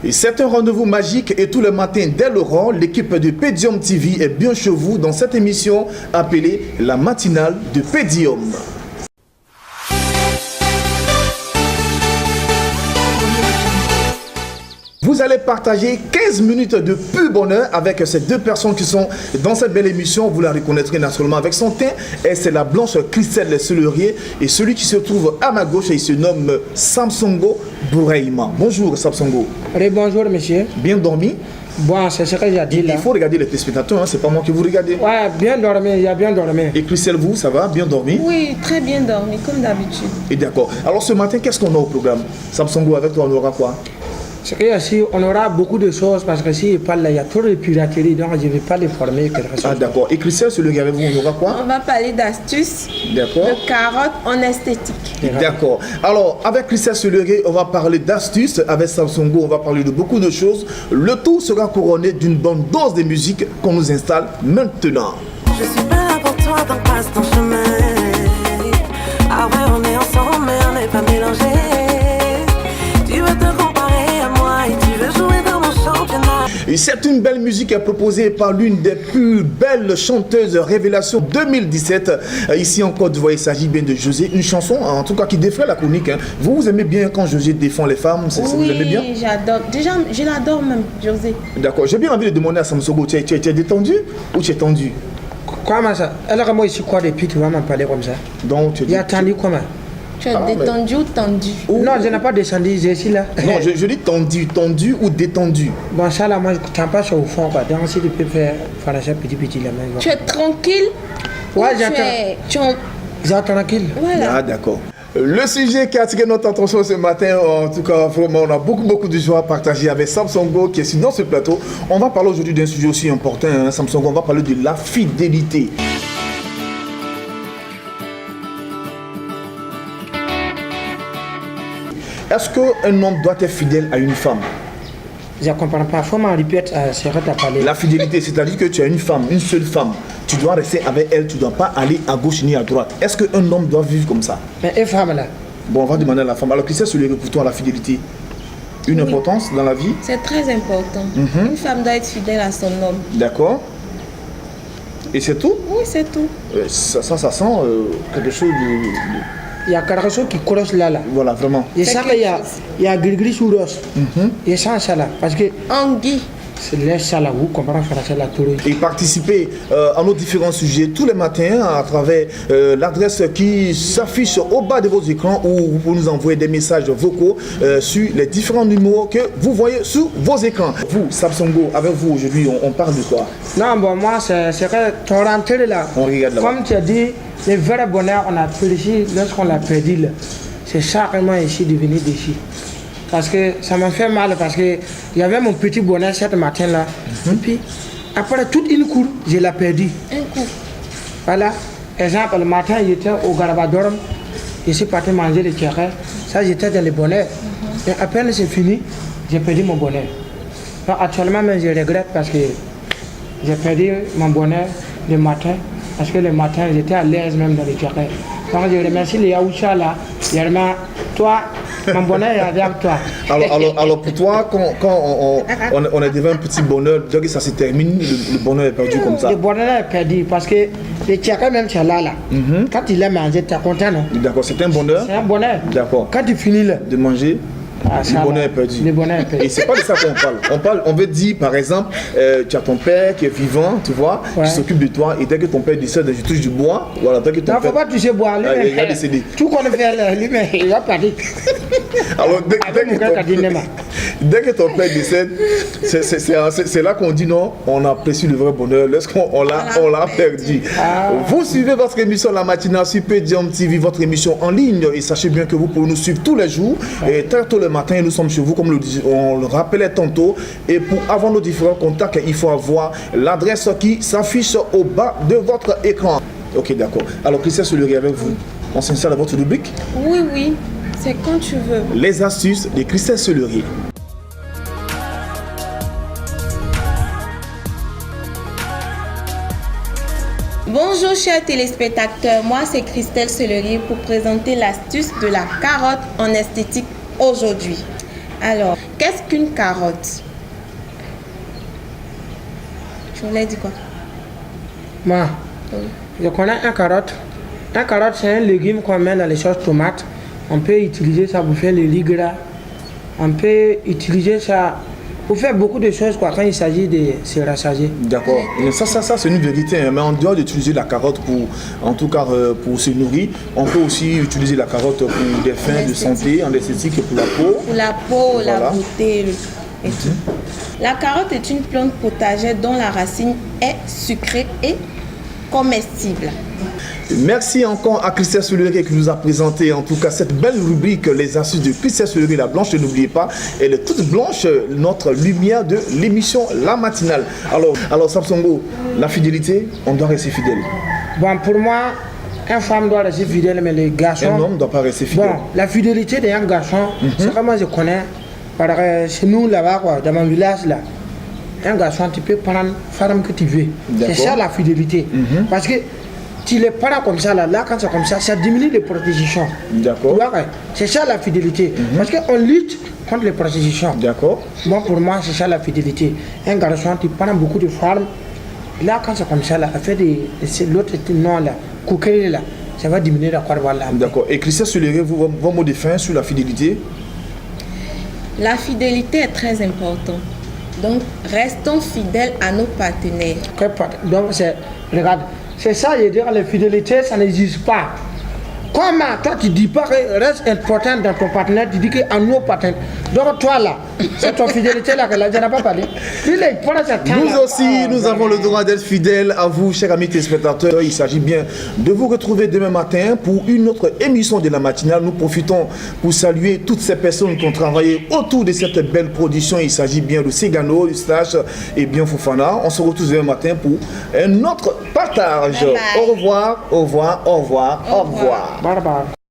Et c'est un rendez-vous magique et tous les matins dès l'aurore, l'équipe de Pédium TV est bien chez vous dans cette émission appelée la matinale de Pédium. Vous allez partager 15 minutes de pur bonheur avec ces deux personnes qui sont dans cette belle émission. Vous la reconnaîtrez naturellement avec son teint. Et c'est la blanche Christelle Selerier. Et celui qui se trouve à ma gauche, il se nomme Samsongo Bouraïma. Bonjour Samsongo. Bonjour monsieur. Bien dormi? Bon, c'est ce que j'ai dit là. Il faut regarder les téléspectateurs, hein, c'est pas moi qui vous regardez. Ouais, bien dormi, il a bien dormi. Et Christelle, vous, ça va? Bien dormi? Oui, très bien dormi, comme d'habitude. Et d'accord. Alors ce matin, qu'est-ce qu'on a au programme? Samsongo, avec toi, on aura quoi? C'est que ici, on aura beaucoup de choses parce que s'il parle là, il y a trop de piraterie, donc je ne vais pas les former quelque chose. Ah d'accord. Et Christelle, celui avec vous, on aura quoi? On va parler d'astuces, d'accord, de carottes en esthétique. D'accord. Alors, avec Christelle Selerier, on va parler d'astuces. Avec Samsongo, on va parler de beaucoup de choses. Le tout sera couronné d'une bonne dose de musique qu'on nous installe maintenant. Je suis pas là pour toi, donc passe ton chemin. Ah ouais, on est ensemble, mais on n'est pas mélangés. Tu veux te comparer à moi et tu veux jouer dans mon championnat. Et c'est une belle musique proposée par l'une des plus belles chanteuses révélations 2017. Ici en Côte d'Ivoire, il s'agit bien de José. Une chanson, en tout cas, qui défraie la chronique. Hein. Vous aimez bien quand José défend les femmes? Vous aimez bien? Oui, j'adore. Déjà, je l'adore même, José. D'accord. J'ai bien envie de demander à Samsongo, tu es détendu ou tu es tendu? Comment ça? Alors moi ici quoi depuis tu vas m'en parler comme ça? Donc, il y a tendu comment? Tu es détendu ou tendu? Non, je n'ai pas descendu, j'ai ici là. Non, je dis tendu ou détendu. Bon, ça là, moi je ne tiens pas sur au fond quoi. Donc si tu peux faire ça petit là. Tu es tranquille? Ouais, j'attends. J'attends tranquille. Voilà. Ah, d'accord. Le sujet qui a attiré notre attention ce matin, en tout cas, vraiment, on a beaucoup de joie à partager avec Samsongo qui est dans ce plateau. On va parler aujourd'hui d'un sujet aussi important, hein, Samsongo, on va parler de la fidélité. Est-ce qu'un homme doit être fidèle à une femme? Je ne comprends pas. Il faut m'en répéter, c'est vrai à parler. La fidélité, c'est-à-dire que tu as une femme, une seule femme. Tu dois rester avec elle, tu ne dois pas aller à gauche ni à droite. Est-ce qu'un homme doit vivre comme ça? Mais une femme là? Bon, on va demander à la femme. Alors, qui c'est celui pour toi la fidélité? Une importance dans la vie? C'est très important. Une femme doit être fidèle à son homme. D'accord. Et c'est tout? Oui, c'est tout. Ça sent quelque chose de... Il y a quelque chose qui croche là. Voilà, vraiment. Et ça, il y a gris sous l'os. Et ça, là. Parce que. Anguille. C'est ça là, vous comprenez français là. Et participer à nos différents sujets tous les matins à travers l'adresse qui s'affiche au bas de vos écrans où vous pouvez nous envoyer des messages vocaux sur les différents numéros que vous voyez sur vos écrans. Vous, Samsongo, avec vous aujourd'hui, on parle de quoi? Non, bon, moi, c'est que ton rentrée là. On regarde là. Comme tu as dit, le vrai bonheur, on a réfléchi lorsqu'on l'a perdu là. C'est charrément ici de venir d'ici. Parce que ça m'a fait mal parce que il y avait mon petit bonheur ce matin là. Et puis, après toute une cour, je l'ai perdu. Un coup. Voilà. Exemple, le matin, j'étais au Garabadorum. Je suis parti manger le tchèque. Ça, j'étais dans le bonheur. Et à peine c'est fini, j'ai perdu mon bonheur. Donc, actuellement, même, je regrette parce que j'ai perdu mon bonheur le matin. Parce que le matin, j'étais à l'aise même dans le tchèque. Donc, je remercie les Yaoucha là. Toi, mon bonheur est avec toi. Alors pour toi, quand on est devant un petit bonheur, donc ça se termine, le bonheur est perdu comme ça. Le bonheur est perdu parce que le tchèque même, c'est là. Quand il a mangé, tu es content, non? D'accord, c'est un bonheur? C'est un bonheur. D'accord. Quand tu finis là. De manger, le bonheur est perdu. Le bonheur est perdu. Et c'est pas de ça qu'on parle. On veut dire, par exemple, tu as ton père qui est vivant, tu vois, qui s'occupe de toi, et dès que ton père décède, je touche du bois. Voilà, dès que ton non, faut pas toucher bois. Lui, il va décéder. Tout qu'on fait, lui, il va partir. Alors, dès que ton père décède, c'est là qu'on dit non, on apprécie le vrai bonheur lorsqu'on l'a perdu. Vous suivez votre émission La Matinale sur Pédium TV, votre émission en ligne, et sachez bien que vous pouvez nous suivre tous les jours, et très tôt le matin, nous sommes chez vous, comme on le rappelait tantôt, et pour avoir nos différents contacts, il faut avoir l'adresse qui s'affiche au bas de votre écran. Ok, d'accord. Alors, Christelle Selerier avec vous, on s'installe à votre rubrique? Oui, c'est quand tu veux. Les astuces de Christelle Selerier. Bonjour chers téléspectateurs, moi c'est Christelle Selerier pour présenter l'astuce de la carotte en esthétique aujourd'hui. Alors, Qu'est-ce qu'une carotte? Je voulais dire quoi? Moi, je connais un carotte. Un carotte, c'est un légume qu'on met dans les sauces tomates. On peut utiliser ça pour faire le riz gras. On peut utiliser ça pour faire beaucoup de choses quoi, quand il s'agit de se rassasier. D'accord. Ça c'est une vérité. Hein. Mais en dehors d'utiliser la carotte pour, en tout cas pour se nourrir, on peut aussi utiliser la carotte pour des fins de santé, en esthétique et pour la peau. Pour la peau, voilà. la beauté et tout. La carotte est une plante potagère dont la racine est sucrée et comestible. Merci encore à Christelle Solerie qui nous a présenté en tout cas cette belle rubrique Les astuces de Christelle Solerie, la blanche, n'oubliez pas, elle est toute blanche, notre lumière de l'émission La Matinale. Alors Samsongo, la fidélité, on doit rester fidèle. Bon, pour moi, une femme doit rester fidèle, mais les garçons... Un homme ne doit pas rester fidèle. Bon, la fidélité d'un garçon, c'est comme moi je connais, parce que chez nous là-bas, quoi, dans mon village là, un garçon, tu peux prendre la femme que tu veux. C'est ça la fidélité. Parce que tu les prends comme ça, là quand c'est comme ça diminue les prostitutions. D'accord. C'est ça la fidélité. Parce qu'on lutte contre les prostitutions. D'accord. Bon, pour moi, c'est ça la fidélité. Un garçon, tu prends beaucoup de femmes. Là, quand c'est comme ça, là, fait l'autre nom là, coquille là, ça va diminuer la croix là. D'accord. Et Christelle Solerie, vos mots de fin sur la fidélité? La fidélité est très importante. Donc, restons fidèles à nos partenaires. Donc, regarde, c'est ça, je veux dire, la fidélité, ça n'existe pas. Comment toi tu dis pas que reste important dans ton partenaire, tu dis qu'à nos partenaires. Donc toi là, c'est ton fidélité là que là, je n'ai pas parlé. Nous aussi, nous avons le droit d'être fidèles à vous, chers amis téléspectateurs. Il s'agit bien de vous retrouver demain matin pour une autre émission de la matinale. Nous profitons pour saluer toutes ces personnes qui ont travaillé autour de cette belle production. Il s'agit bien de Segano, du Slash et bien Fofana. On se retrouve demain matin pour un autre partage. Bye bye. Au revoir, au revoir, au revoir, au revoir. Bye bye.